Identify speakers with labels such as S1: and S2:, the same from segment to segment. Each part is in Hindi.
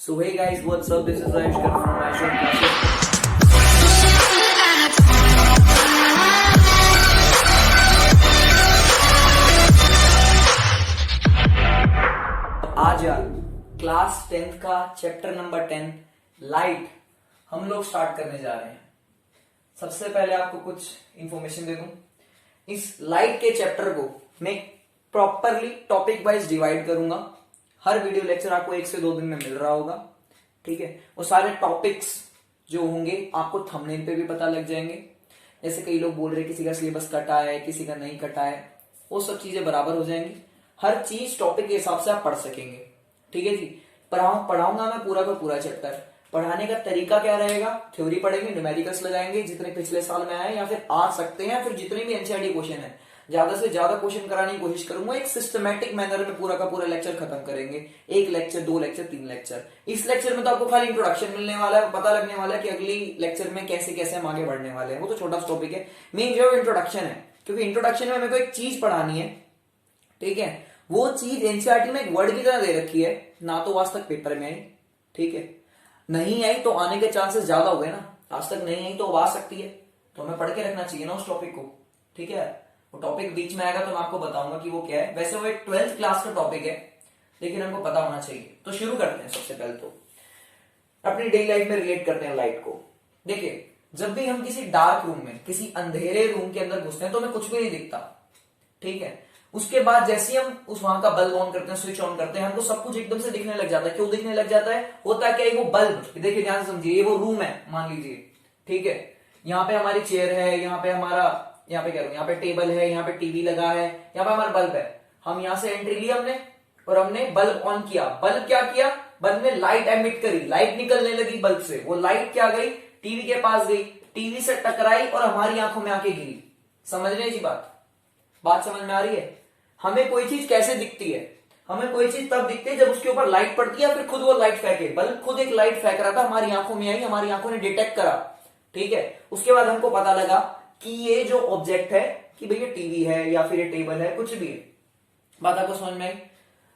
S1: So hey guys, what's up? This is Ayushkar from Ayushkar Classes. आज यार क्लास 10th का चैप्टर नंबर 10 लाइट हम लोग स्टार्ट करने जा रहे हैं। सबसे पहले आपको कुछ इंफॉर्मेशन दे दूं। इस लाइट के चैप्टर को मैं प्रॉपरली टॉपिक वाइज डिवाइड करूंगा। हर वीडियो लेक्चर आपको 1 से 2 दिन में मिल रहा होगा, ठीक है। वो सारे टॉपिक्स जो होंगे आपको थंबनेल पे भी पता लग जाएंगे। जैसे कई लोग बोल रहे हैं किसी का सिलेबस कटा है, किसी का नहीं कटा है, वो सब चीजें बराबर हो जाएंगी। हर चीज टॉपिक के हिसाब से आप पढ़ सकेंगे, ठीक है जी। पढ़ाऊंगा मैं पूरा का पूरा चैप्टर। पढ़ाने का तरीका क्या रहेगा? थ्योरी पढ़ेंगे, न्यूमेरिकल्स लगाएंगे जितने पिछले साल में आए या फिर आ सकते हैं, फिर जितने भी एनसीईआरटी क्वेश्चन है ज्यादा से ज्यादा क्वेश्चन कराने की कोशिश करूंगा। एक सिस्टमैटिक मैनर में पूरा का पूरा लेक्चर खत्म करेंगे। 1 लेक्चर, 2 लेक्चर, 3 लेक्चर। इस लेक्चर में तो आपको खाली इंट्रोडक्शन मिलने वाला है, पता लगने वाला है कि अगली लेक्चर में कैसे कैसे हम आगे बढ़ने वाले हैं। वो तो छोटा सा टॉपिक है, मेन जो इंट्रोडक्शन है, क्योंकि इंट्रोडक्शन में मेरे को एक चीज पढ़ानी है, ठीक है। वो चीज एनसीईआरटी में एक वर्ड की तरह दे रखी है, ना तो आज तक पेपर में आई, ठीक है। नहीं आई तो आने के चांसेस ज्यादा हो गए ना। आज तक नहीं आई तो अब आ सकती है, तो हमें पढ़ के रखना चाहिए ना उस टॉपिक को, ठीक है। वो टॉपिक बीच में आएगा तो मैं आपको बताऊंगा कि वो क्या है। वैसे वो एक 12th क्लास का टॉपिक है, लेकिन हमको पता होना चाहिए। तो शुरू करते हैं। सबसे पहले तो अपनी डेली लाइफ में रिलेट करते हैं लाइट को। देखिए, जब भी हम किसी डार्क रूम में, किसी अंधेरे रूम के अंदर घुसते हैं तो हमें कुछ भी नहीं दिखता, ठीक है। उसके बाद जैसे ही हम उस वहां का बल्ब ऑन करते हैं, स्विच ऑन करते हैं, हमको सब कुछ एकदम से दिखने लग जाता है। क्यों दिखने लग जाता है? होता क्या है, वो बल्ब, देखिए ध्यान से समझिए, ये वो रूम है मान लीजिए, ठीक है। यहाँ पे हमारी चेयर है, यहाँ पे हमारा, यहाँ पे क्या करूं, यहाँ पे टेबल है, यहाँ पे टीवी लगा है, यहाँ पे हमारा बल्ब है। हम यहाँ से एंट्री ली हमने और हमने बल्ब ऑन किया। बल्ब क्या किया? बल्ब ने लाइट एमिट करी, लाइट निकलने लगी बल्ब से। वो लाइट क्या गई? टीवी के पास गई, टीवी से टकराई और हमारी आंखों में आके गिरी। समझ रहे जी बात समझ में आ रही है? हमें कोई चीज कैसे दिखती है? हमें कोई चीज तब दिखती है जब उसके ऊपर लाइट पड़ती है, फिर खुद वो लाइट फेंके। बल्ब खुद एक लाइट फेंक रहा था, हमारी आंखों में आई, हमारी आंखों ने डिटेक्ट करा, ठीक है। उसके बाद हमको पता लगा कि ये जो ऑब्जेक्ट है, कि भैया टीवी है या फिर ये टेबल है, कुछ भी है। बात आपको समझ में आई?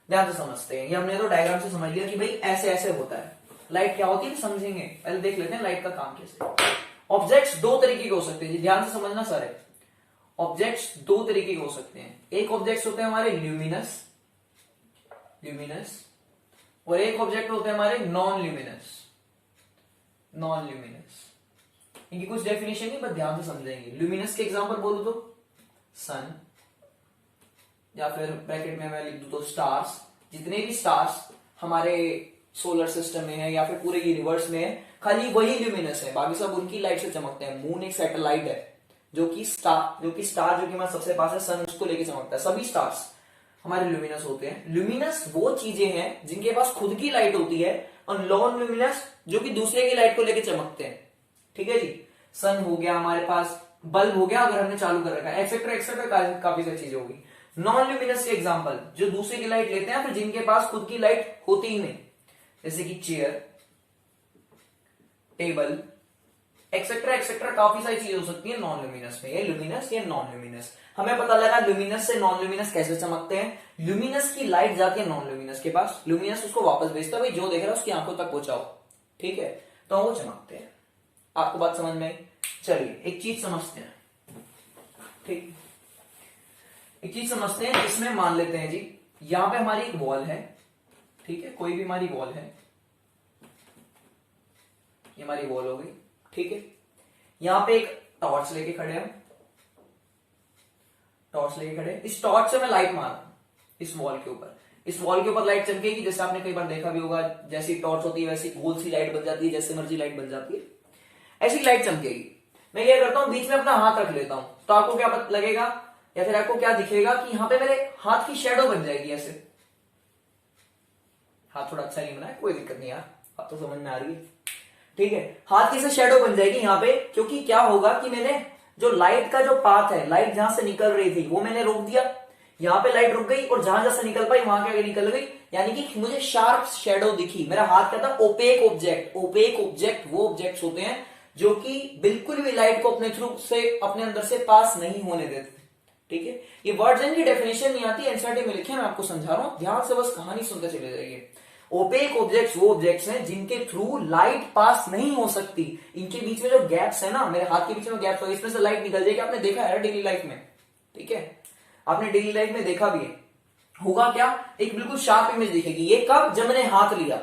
S1: ध्यान से समझते हैं। ये हमने तो डायग्राम से समझ लिया कि भाई ऐसे ऐसे होता है। लाइट क्या होती है समझेंगे, पहले देख लेते हैं लाइट का काम कैसे। ऑब्जेक्ट्स 2 तरीके के हो सकते हैं, ध्यान से समझना सारे। ऑब्जेक्ट्स 2 तरीके के हो सकते हैं। एक ऑब्जेक्ट्स होते हैं हमारे ल्यूमिनस और एक ऑब्जेक्ट होते हैं हमारे नॉन ल्यूमिनस। इनकी कुछ डेफिनेशन नहीं, बस ध्यान से समझेंगे। ल्यूमिनस के एग्जांपल बोलो तो सन, या फिर ब्रैकेट में मैं लिख दूं तो स्टार्स। जितने भी स्टार्स हमारे सोलर सिस्टम में है या फिर पूरे यूनिवर्स में है, खाली वही ल्यूमिनस है, बाकी सब उनकी लाइट से चमकते हैं। मून एक सैटेलाइट है जो कि स्टार जो कि हमारे सबसे पास है, सन, उसको लेके चमकता है। सभी स्टार्स हमारे ल्यूमिनस होते हैं। ल्यूमिनस वो चीजें हैं जिनके पास खुद की लाइट होती है, और नॉन ल्यूमिनस जो कि दूसरे की लाइट को लेके चमकते हैं, ठीक है जी। सन हो गया हमारे पास, बल्ब हो गया अगर हमने चालू कर रखा है, एक्सेट्रा एक्सेट्रा, काफी सारी चीजें होगी। नॉन ल्यूमिनस के एग्जांपल जो दूसरे की लाइट लेते हैं, फिर जिनके पास खुद की लाइट होती ही नहीं, जैसे कि चेयर, टेबल, एक्सेट्रा एक्सेट्रा, काफी सारी चीजें हो सकती है नॉन ल्यूमिनस में। ये ल्यूमिनस, ये नॉन ल्यूमिनस। हमें पता लगा ल्यूमिनस से नॉन ल्यूमिनस कैसे चमकते हैं। ल्यूमिनस की लाइट जाती है नॉन ल्यूमिनस के पास, ल्यूमिनस उसको वापस भेजता है, भाई जो देख रहा है उसकी आंखों तक पहुंचाओ, ठीक है, तो वो चमकते हैं। आपको बात समझ में आई? चलिए एक चीज समझते हैं, ठीक, एक चीज समझते हैं जिसमें मान लेते हैं जी, यहां पे हमारी एक वॉल है, ठीक है, कोई भी हमारी वॉल है, ये हमारी वॉल हो गई, ठीक है। यहां पे एक टॉर्च लेके खड़े हैं, इस टॉर्च से मैं लाइट मार रहा हूं इस वॉल के ऊपर। इस वॉल के ऊपर लाइट चमकेगी, जैसे आपने कई बार देखा भी होगा, जैसी टॉर्च होती है वैसी गोल सी लाइट बन जाती है, जैसे मर्जी लाइट बन जाती है, ऐसी लाइट चमकेगी। मैं क्या करता हूं, बीच में अपना हाथ रख लेता हूं, तो आपको क्या लगेगा या फिर आपको क्या दिखेगा कि यहां पे मेरे हाथ की शेडो बन जाएगी ऐसे। हाथ थोड़ा अच्छा नहीं बना है, कोई दिक्कत नहीं यार, आप तो समझ में आ रही है, ठीक है। हाथ की से शेडो बन जाएगी यहाँ पे, क्योंकि क्या होगा कि मैंने जो लाइट का जो पाथ है, लाइट जहां से निकल रही थी वो मैंने रोक दिया, यहाँ पे लाइट रुक गई और जहां से निकल पाई वहां के आगे निकल गई, यानी कि मुझे शार्प शेडो दिखी। मेरा हाथ क्या था? Opaque object. ओपेक ऑब्जेक्ट वो ऑब्जेक्ट्स होते हैं जो कि बिल्कुल भी लाइट को अपने थ्रू से, अपने अंदर से पास नहीं होने देते, ठीक है। ये वर्ड्स इनकी डेफिनेशन नहीं आती, एनसीईआरटी में लिखे, मैं आपको समझा रहा हूं, ध्यान से बस कहानी सुनते चले जाइए। ओपेक ऑब्जेक्ट्स वो ऑब्जेक्ट्स हैं जिनके थ्रू लाइट पास नहीं हो सकती। इनके बीच में जो गैप्स है ना, मेरे हाथ के बीच में गैप्स हो, इसमें से लाइट निकल जाएगी। आपने देखा है डेली लाइफ में, ठीक है, आपने डेली लाइफ में देखा भी है। होगा क्या, एक बिल्कुल शार्प इमेज दिखेगी। ये कब, जब मैंने हाथ लिया,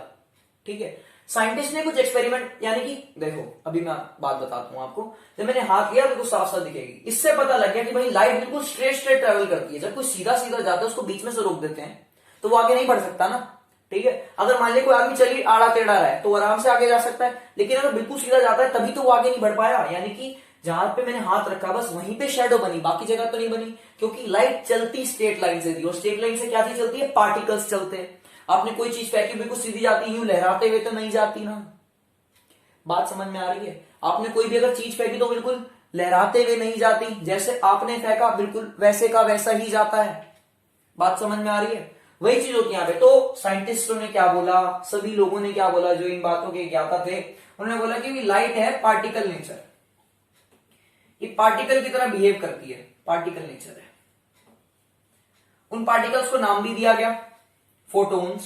S1: ठीक है। साइंटिस्ट ने कुछ एक्सपेरिमेंट, यानी कि देखो अभी मैं बात बताता हूं आपको, जब मैंने हाथ लिया बिल्कुल साफ साफ दिखेगी। इससे पता लग गया कि भाई लाइट बिल्कुल स्ट्रेट स्ट्रेट ट्रेवल करती है। जब कोई सीधा सीधा जाता है उसको बीच में से रोक देते हैं तो वो आगे नहीं बढ़ सकता ना, ठीक है। अगर मान लीजिए कोई आदमी चलिए आड़ा टेढ़ा रहा है तो आराम से आगे जा सकता है, लेकिन अगर बिल्कुल सीधा जाता है तभी तो वो आगे नहीं बढ़ पाया। यानी कि जहां पे मैंने हाथ रखा बस वहीं पे शेडो बनी, बाकी जगह तो नहीं बनी, क्योंकि लाइट चलती स्ट्रेट लाइन से थी। और स्ट्रेट लाइन से क्या चीज चलती है, पार्टिकल्स चलते हैं। आपने कोई चीज फेंकी बिल्कुल सीधी जाती, यूं लहराते हुए तो नहीं जाती ना। बात समझ में आ रही है। आपने कोई भी अगर चीज फेंकी तो बिल्कुल लहराते हुए नहीं जाती, जैसे आपने फेंका बिल्कुल वैसे का वैसा ही जाता है। बात समझ में आ रही है, वही चीज होती है यहाँ पे। तो साइंटिस्टों ने क्या बोला, सभी लोगों ने क्या बोला जो इन बातों के ज्ञाता थे, उन्होंने बोला कि लाइट है पार्टिकल नेचर, ये पार्टिकल की तरह बिहेव करती है, पार्टिकल नेचर है। उन पार्टिकल्स को नाम भी दिया गया फोटोन्स,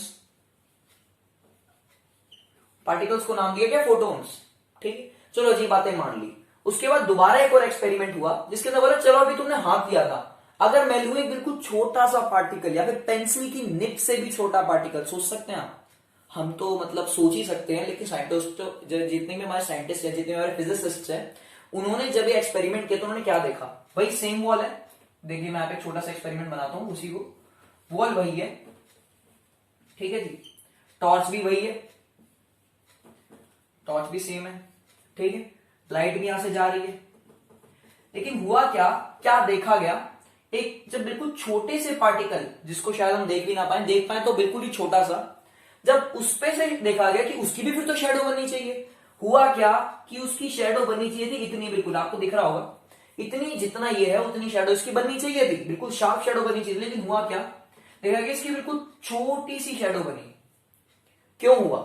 S1: पार्टिकल्स को नाम दिया गया फोटोन्स, ठीक है। चलो जी बातें मान ली। उसके बाद दोबारा एक और एक्सपेरिमेंट हुआ जिसके अंदर बोला चलो अभी तुमने हाथ दिया था, अगर मैं लूं एक बिल्कुल छोटा सा पार्टिकल या फिर पेंसिल की निप से भी छोटा पार्टिकल, सोच सकते हैं आप, हम तो मतलब सोच ही सकते हैं, लेकिन साइंटिस्ट जितने भी हमारे साइंटिस्ट हैं, जितने हमारे फिजिसिस्ट हैं, उन्होंने जब ये एक्सपेरिमेंट किया तो उन्होंने क्या देखा, वही सेम वॉल है। देखिए मैं यहाँ पे छोटा सा एक्सपेरिमेंट बनाता हूं, उसी को, वॉल वही है, ठीक है जी, टॉर्च भी वही है, टॉर्च भी सेम है, ठीक है, लाइट भी यहां से जा रही है। लेकिन हुआ क्या, क्या देखा गया, एक जब बिल्कुल छोटे से पार्टिकल जिसको शायद हम देख भी ना पाए, देख पाए तो बिल्कुल ही छोटा सा, जब उस पे से देखा गया कि उसकी भी फिर तो शेडो बननी चाहिए। हुआ क्या कि उसकी शेडो बननी चाहिए थी इतनी, बिल्कुल आपको दिख रहा होगा इतनी, जितना ये है उतनी शेडो इसकी बननी चाहिए थी, बिल्कुल शार्प शेडो बननी चाहिए। लेकिन हुआ क्या, देखा गया इसकी बिल्कुल छोटी सी शेडो बनी। क्यों हुआ,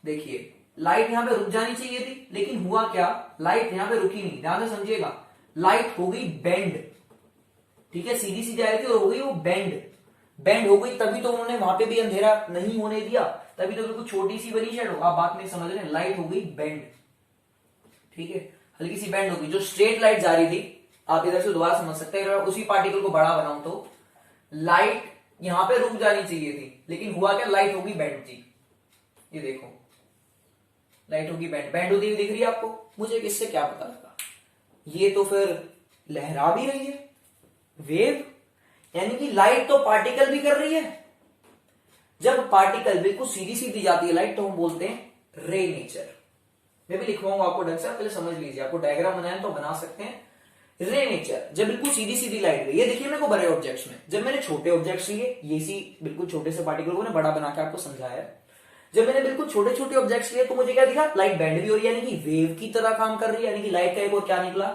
S1: देखिए लाइट यहां पे रुक जानी चाहिए थी, लेकिन हुआ क्या, लाइट यहां पे रुकी नहीं, ध्यान से समझिएगा, लाइट हो गई बेंड, ठीक है, सीधी सीधी आ रही थी और हो गई वो बेंड, बेंड हो गई, तभी तो उन्होंने वहां पे भी अंधेरा नहीं होने दिया, तभी तो बिल्कुल छोटी सी बनी शेडो। आप बात में समझ रहे हैं, लाइट हो गई बेंड, ठीक है, हल्की सी बेंड होगी। जो स्ट्रेट लाइट जा रही थी, आप इधर से दोबारा समझ सकते हैं, उसी पार्टिकल को बड़ा बनाऊं तो लाइट यहां पे रुक जानी चाहिए थी, लेकिन हुआ क्या, लाइट होगी बेंड थी। ये देखो लाइट होगी बेंड, बेंड होती हुई दिख रही है आपको। मुझे इससे क्या पता लगा, ये तो फिर लहरा भी रही है, वेव, यानी कि लाइट तो पार्टिकल भी कर रही है। जब पार्टिकल बिल्कुल सीधी सीधी जाती है लाइट तो हम बोलते हैं रे नेचर। मैं भी लिखवाऊंगा आपको ढंग से, पहले समझ लीजिए, आपको डायग्राम बनाए तो बना सकते हैं। रे नेचर, जब बिल्कुल सीधी सीधी लाइट गई, ये देखिए मेरे को बड़े ऑब्जेक्ट्स में, जब मैंने छोटे ऑब्जेक्ट्स लिए, ये सी बिल्कुल छोटे से पार्टिकल को बड़ा बना के आपको समझाया, जब मैंने बिल्कुल छोटे छोटे ऑब्जेक्ट्स लिए तो मुझे क्या दिखा, लाइट बेंड भी हो रही है, यानी कि वेव की तरह काम कर रही है, यानी कि लाइट का एक और क्या निकला,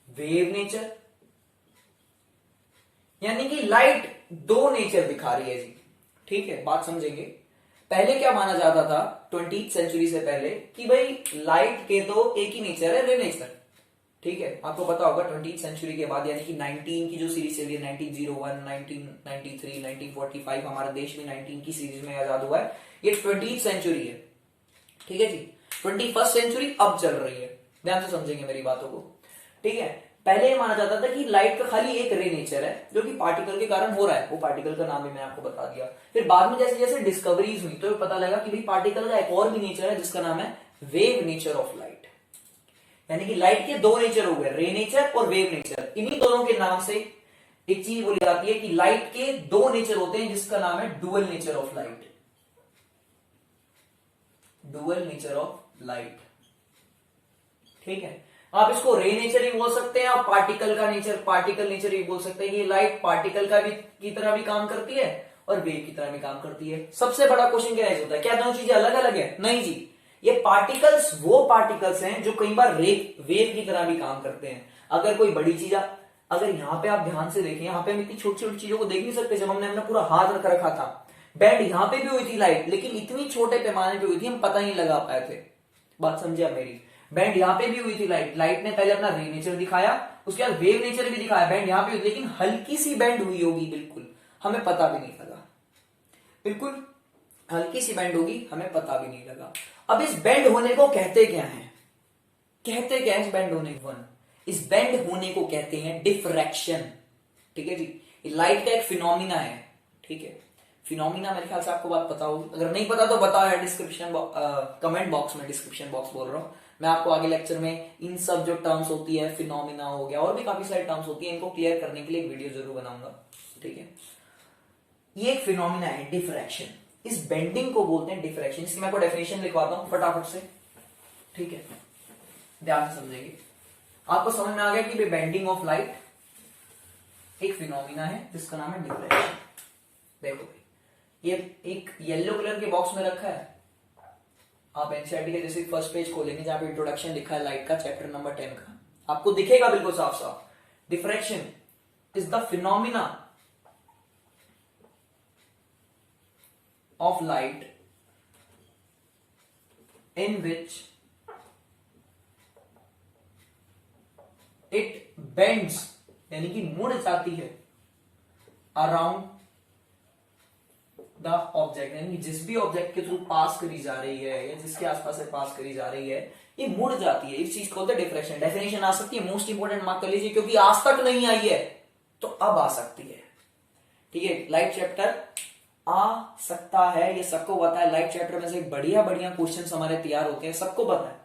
S1: वेव नेचर। यानी कि लाइट दो नेचर दिखा रही है जी, ठीक है, बात समझेंगे। पहले क्या माना जाता था 20th सेंचुरी से पहले कि भाई लाइट के तो एक ही नेचर है, रे नेचर, ठीक है। आपको पता होगा 20th सेंचुरी के बाद, यानी कि 19 की जो सीरीज चली है, 1901, 1993, 1945, हमारा देश भी 19 की सीरीज में आजाद हुआ है, ये 20th सेंचुरी है, ठीक है जी। 21st सेंचुरी अब चल रही है, ध्यान से समझेंगे मेरी बातों को, ठीक है। पहले ये माना जाता था कि लाइट का खाली एक रे नेचर है जो कि पार्टिकल के कारण हो रहा है, वो पार्टिकल का नाम भी मैंने आपको बता दिया। फिर बाद में जैसे जैसे डिस्कवरीज हुई तो पता लगा कि भाई पार्टिकल का एक और भी नेचर है जिसका नाम है वेव नेचर ऑफ लाइट। यानी कि लाइट के दो नेचर हो गए, रे नेचर और वेव नेचर। इन्हीं दोनों के नाम से एक चीज बोली जाती है कि लाइट के दो नेचर होते हैं जिसका नाम है dual nature of light, dual nature of light, ठीक है। आप इसको रे नेचर ही बोल सकते हैं, आप पार्टिकल का नेचर, पार्टिकल नेचर ही बोल सकते हैं कि लाइट पार्टिकल का भी की तरह भी काम करती है और वेव की तरह भी काम करती है। सबसे बड़ा क्वेश्चन क्या होता है, क्या दोनों चीजें अलग अलग है? नहीं जी, ये पार्टिकल्स वो पार्टिकल्स हैं जो कई बार वेव की तरह भी काम करते हैं। अगर कोई बड़ी चीज, अगर यहाँ पे आप ध्यान से देखें, यहाँ पे हम इतनी छोटी छोटी चीजों को देख नहीं सकते। जब हमने अपना पूरा हाथ रख रखा था, बैंड यहाँ पे भी हुई थी लाइट, लेकिन इतनी छोटे पैमाने पे हुई थी हम पता नहीं लगा पाए थे। बात समझे आप मेरी? बैंड यहाँ पे भी हुई थी लाइट, लाइट ने पहले अपना रे नेचर दिखाया, उसके बाद वेव नेचर भी दिखाया, बैंड यहाँ पे हुई, लेकिन हल्की सी बैंड हुई होगी, बिल्कुल हमें पता भी नहीं लगा, बिल्कुल हल्की सी बेंड होगी, हमें पता भी नहीं लगा। अब इस बेंड होने को कहते क्या है, कहते क्या है इस बेंड होने को? इस बेंड होने को कहते हैं डिफ्रैक्शन। ठीक है जी, लाइट का एक फिनोमिना है। ठीक है, फिनोमिना मेरे ख्याल से आपको बात पता होगी, अगर नहीं पता तो बताओ यार डिस्क्रिप्शन कमेंट बॉक्स में, डिस्क्रिप्शन बॉक्स बोल रहा हूं मैं, आपको आगे लेक्चर में इन सब जो टर्म्स होती है, फिनोमिना हो गया और भी काफी सारी टर्म्स होती है, इनको क्लियर करने के लिए एक वीडियो जरूर बनाऊंगा। ठीक है, ये एक फिनोमिना है डिफ्रैक्शन, इस बेंडिंग को बोलते हैं डिफ्रैक्शन। इसकी मैं आपको डेफिनेशन लिखवाता हूं फटाफट से। ठीक है, ध्यान से समझेंगे। आपको समझ में आ गया कि बेंडिंग ऑफ लाइट एक फिनोमिना है जिसका नाम है डिफ्रैक्शन। देखो ये एक येलो कलर के बॉक्स में रखा है, आप एनसीईआरटी के जैसे फर्स्ट पेज खोलेंगे जहां पे इंट्रोडक्शन लिखा है लाइट का, चैप्टर नंबर 10 का, आपको दिखेगा बिल्कुल साफ साफ, diffraction is the phenomena of light in which it bends, यानी कि मुड़ जाती है, अराउंड द ऑब्जेक्ट, यानी कि जिस भी ऑब्जेक्ट के थ्रू पास करी जा रही है या जिसके आसपास से पास करी जा रही है, ये मुड़ जाती है। इस चीज को बोलते हैं डिफ्रैक्शन। डेफिनेशन आ सकती है, मोस्ट इंपोर्टेंट मार्क कर लीजिए, क्योंकि आज तक नहीं आई है तो अब आ सकती है। ठीक है, लाइट चैप्टर आ सकता है, ये सबको पता है। लाइट चैप्टर में से बढ़िया बढ़िया क्वेश्चन हमारे तैयार होते हैं, सबको पता है।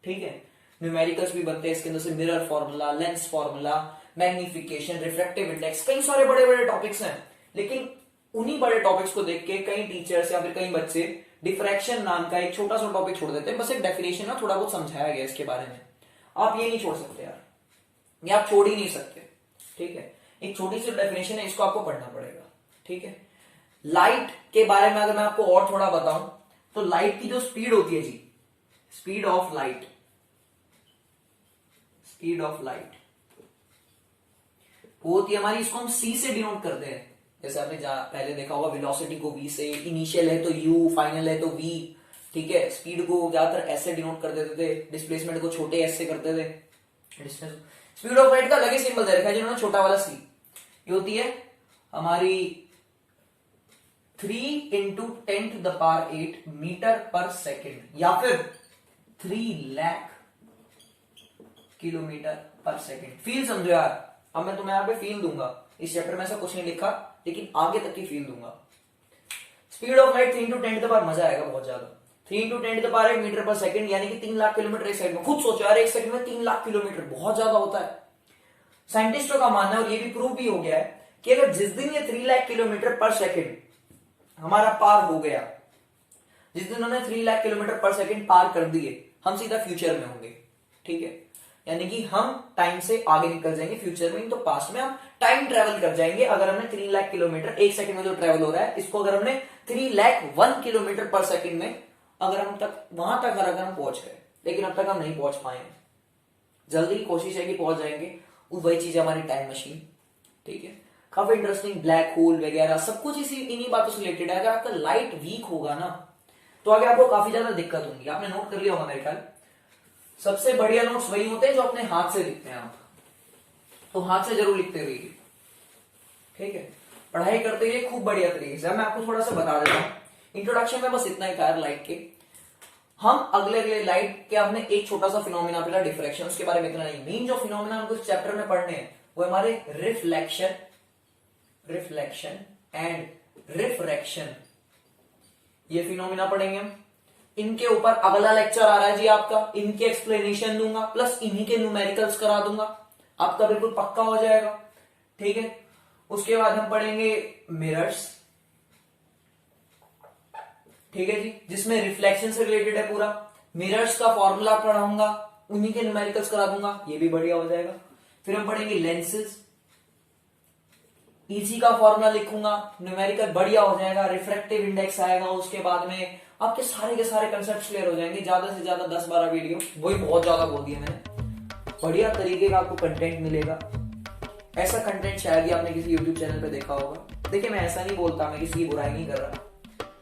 S1: ठीक है, न्यूमेरिकल्स भी बनते हैं इसके अंदर से, mirror formula, lens formula, magnification, refractive index, कई सारे बड़े बड़े टॉपिक्स हैं। लेकिन उन्हीं बड़े टॉपिक्स को देख के कई टीचर्स या फिर कई बच्चे डिफ्रैक्शन नाम का एक छोटा सा टॉपिक छोड़ देते हैं। बस एक डेफिनेशन है, थोड़ा बहुत समझाया गया इसके बारे में, आप ये नहीं छोड़ सकते यार, ये आप छोड़ ही नहीं सकते। ठीक है, एक छोटी सी डेफिनेशन है, इसको आपको पढ़ना पड़ेगा। ठीक है, लाइट के बारे में अगर मैं आपको और थोड़ा बताऊं तो लाइट की जो स्पीड होती है जी, speed of light, speed of light वो होती है हमारी, इसको हम सी से डिनोट करते हैं। जैसे आपने पहले देखा होगा वेलोसिटी को वी से, इनिशियल है तो यू, फाइनल है तो वी। ठीक है, स्पीड को ज्यादातर एस से डिनोट कर देते थे, डिस्प्लेसमेंट को छोटे एस से करते थे। स्पीड ऑफ लाइट का अलग ही सिंबल दे रखा है जिन्होंने, छोटा वाला सी। ये होती है हमारी 3 × 10⁸ मीटर पर सेकेंड, या फिर 3 लाख किलोमीटर पर सेकेंड। फील समझो यार, अब मैं तुम्हें यहाँ पे फील दूंगा, इस चैप्टर में ऐसा कुछ नहीं लिखा लेकिन आगे तक की फील दूंगा। स्पीड ऑफ लाइट 3 × 10⁻, मजा आएगा बहुत ज्यादा। 3 × 10⁸ मीटर पर सेकंड, यानी कि 3 लाख किलोमीटर एक सेकंड में। खुद सोचो यार, एक सेकंड में 3 लाख किलोमीटर बहुत ज्यादा होता है। साइंटिस्टों का मानना है, और ये भी प्रूव भी हो गया है, कि अगर जिस दिन ये 3 लाख किलोमीटर पर सेकंड हमारा पार हो गया, जिस दिन उन्होंने 3 लाख किलोमीटर पर सेकंड पार कर दिए, हम सीधा फ्यूचर में होंगे। ठीक है, यानी कि हम टाइम से आगे निकल जाएंगे, फ्यूचर में तो पास्ट में हम टाइम ट्रेवल कर जाएंगे। अगर हमने 3 लाख किलोमीटर एक सेकंड में जो ट्रेवल हो रहा है, इसको अगर हमने 3,01 किलोमीटर पर सेकंड में अगर हम तक वहां तक अगर हम पहुंच गए, लेकिन अब तक हम नहीं पहुंच पाए, जल्दी कोशिश है कि पहुंच जाएंगे। वही चीज हमारी टाइम मशीन। ठीक है, काफी इंटरेस्टिंग, ब्लैक होल वगैरह सब कुछ इसी इन्हीं बातों से रिलेटेड है। अगर आपका लाइट वीक होगा ना तो आगे आपको काफी ज्यादा दिक्कत होगी। आपने नोट कर लिया होगा मेरे ख्याल, सबसे बढ़िया नोट्स वही होते हैं जो अपने हाथ से लिखते हैं आप, तो हाथ से जरूर लिखते रहिए। ठीक है, पढ़ाई करते हुए खूब बढ़िया तरीके से। मैं आपको थोड़ा सा बता देता हूं इंट्रोडक्शन में, बस इतना ही था लाइट के। हम अगले लाइट के हमने एक छोटा सा फिनोमिना पढ़ा डिफ्रैक्शन, उसके बारे में इतना नहीं। मेन जो फिनोमिना हमको इस चैप्टर में पढ़ने हैं वो हमारे रिफ्लेक्शन, रिफ्लेक्शन एंड रिफ्रैक्शन, ये फिनोमिना पढ़ेंगे हम। इनके ऊपर अगला लेक्चर आ रहा है जी आपका, इनके एक्सप्लेनेशन दूंगा, प्लस इन्हीं के न्यूमेरिकल्स करा दूंगा, आपका बिल्कुल पक्का हो जाएगा। ठीक है, उसके बाद हम पढ़ेंगे मिरर्स। ठीक है जी, जिसमें रिफ्लेक्शन से रिलेटेड है पूरा। मिरर्स का फॉर्मूला पढ़ाऊंगा, उन्हीं के न्यूमेरिकल्स करा दूंगा, ये भी बढ़िया हो जाएगा। फिर हम पढ़ेंगे लेंसेज, इसी का फॉर्मूला लिखूंगा, न्यूमेरिकल बढ़िया हो जाएगा। रिफ्रैक्टिव इंडेक्स आएगा, उसके बाद में आपके सारे के सारे कंसेप्ट क्लियर हो जाएंगे। ज्यादा से ज्यादा 10-12 वीडियो, वही बहुत ज्यादा बोल दिया मैंने। बढ़िया तरीके का आपको कंटेंट मिलेगा। ऐसा कंटेंट शायद ही आपने किसी YouTube चैनल पे देखा होगा। देखिए, मैं ऐसा नहीं बोलता, मैं किसी की बुराई नहीं कर रहा।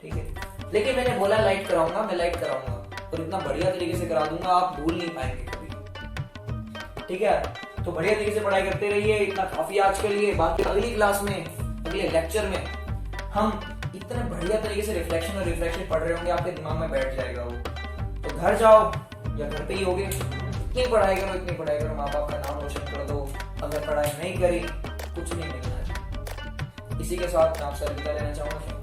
S1: ठीक है, लेकिन मैंने बोला लाइट कराऊंगा, मैं लाइट कराऊंगा, और इतना बढ़िया तरीके से करा दूंगा आप भूल नहीं पाएंगे कभी। ठीक है, तो बढ़िया तरीके से पढ़ाई करते रहिए। इतना काफी आज के लिए। बाकी अगली क्लास में, अगले लेक्चर में हम इतने बढ़िया तरीके से रिफ्लेक्शन और रिफ्लेक्शन पढ़ रहे होंगे, आपके दिमाग में बैठ जाएगा वो। तो घर जाओ या घर पे ही होगे, इतनी पढ़ाई करो, इतनी पढ़ाई करो, माँ बाप का नाम रोशन कर दो। अगर पढ़ाई नहीं करी कुछ नहीं मिलना है। इसी के साथ मैं आपसे अलविदा लेना चाहूंगा।